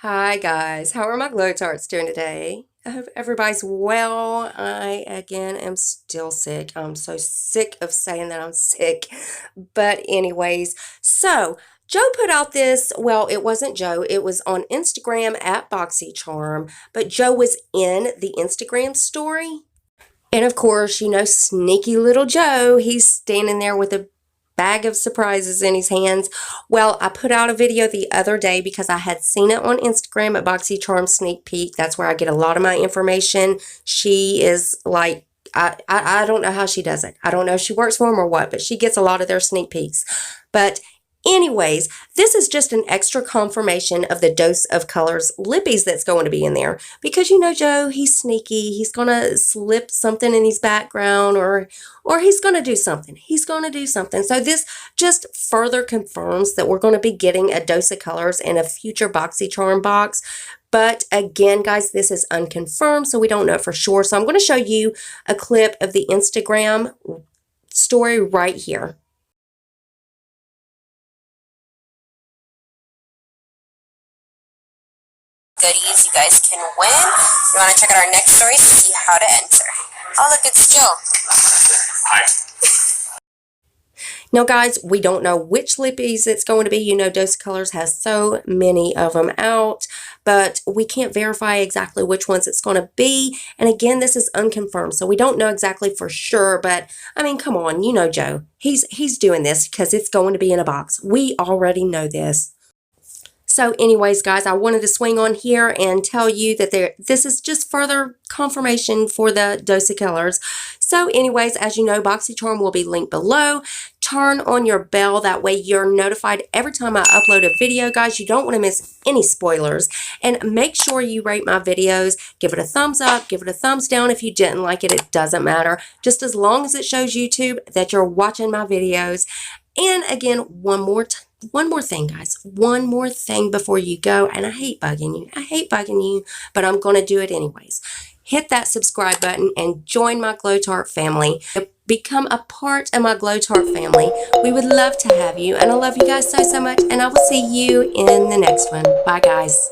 Hi guys, how are my Glow Tarts doing today? I hope everybody's well. I again am still sick. I'm so sick of saying that I'm sick. But anyways, so Joe put out this, well, it wasn't Joe, it was on Instagram at Boxycharm, but Joe was in the Instagram story. And of course, you know, sneaky little Joe, he's standing there with a bag of surprises in his hands. Well, I put out a video the other day because I had seen it on Instagram at Boxycharm Sneak Peek. That's where I get a lot of my information. She is like, I don't know how she does it. I don't know if she works for them or what, but she gets a lot of their sneak peeks. But anyways, this is just an extra confirmation of the Dose of Colors lippies that's going to be in there. Because you know Joe, he's sneaky. He's going to slip something in his background or he's going to do something. He's going to do something. So this just further confirms that we're going to be getting a Dose of Colors in a future Boxycharm box. But again, guys, this is unconfirmed, so we don't know for sure. So I'm going to show you a clip of the Instagram story right here. Goodies you guys can win. You want to check out our next story to see how to enter. Oh, look, it's Jill. Hi. Now, guys, we don't know which lippies it's going to be. You know, Dose of Colors has so many of them out, but we can't verify exactly which ones it's going to be. And again, this is unconfirmed, so we don't know exactly for sure. But I mean, come on, you know, Joe, he's doing this because it's going to be in a box. We already know this. So anyways, guys, I wanted to swing on here and tell you that this is just further confirmation for the Dose of Colors. So anyways, as you know, Boxycharm will be linked below. Turn on your bell. That way you're notified every time I upload a video, guys. You don't want to miss any spoilers. And make sure you rate my videos. Give it a thumbs up. Give it a thumbs down if you didn't like it. It doesn't matter. Just as long as it shows YouTube that you're watching my videos. And again, one more thing, guys. One more thing before you go. And I hate bugging you. I hate bugging you, but I'm going to do it anyways. Hit that subscribe button and join my Glow Tart family. Become a part of my Glow Tart family. We would love to have you. And I love you guys so much. And I will see you in the next one. Bye, guys.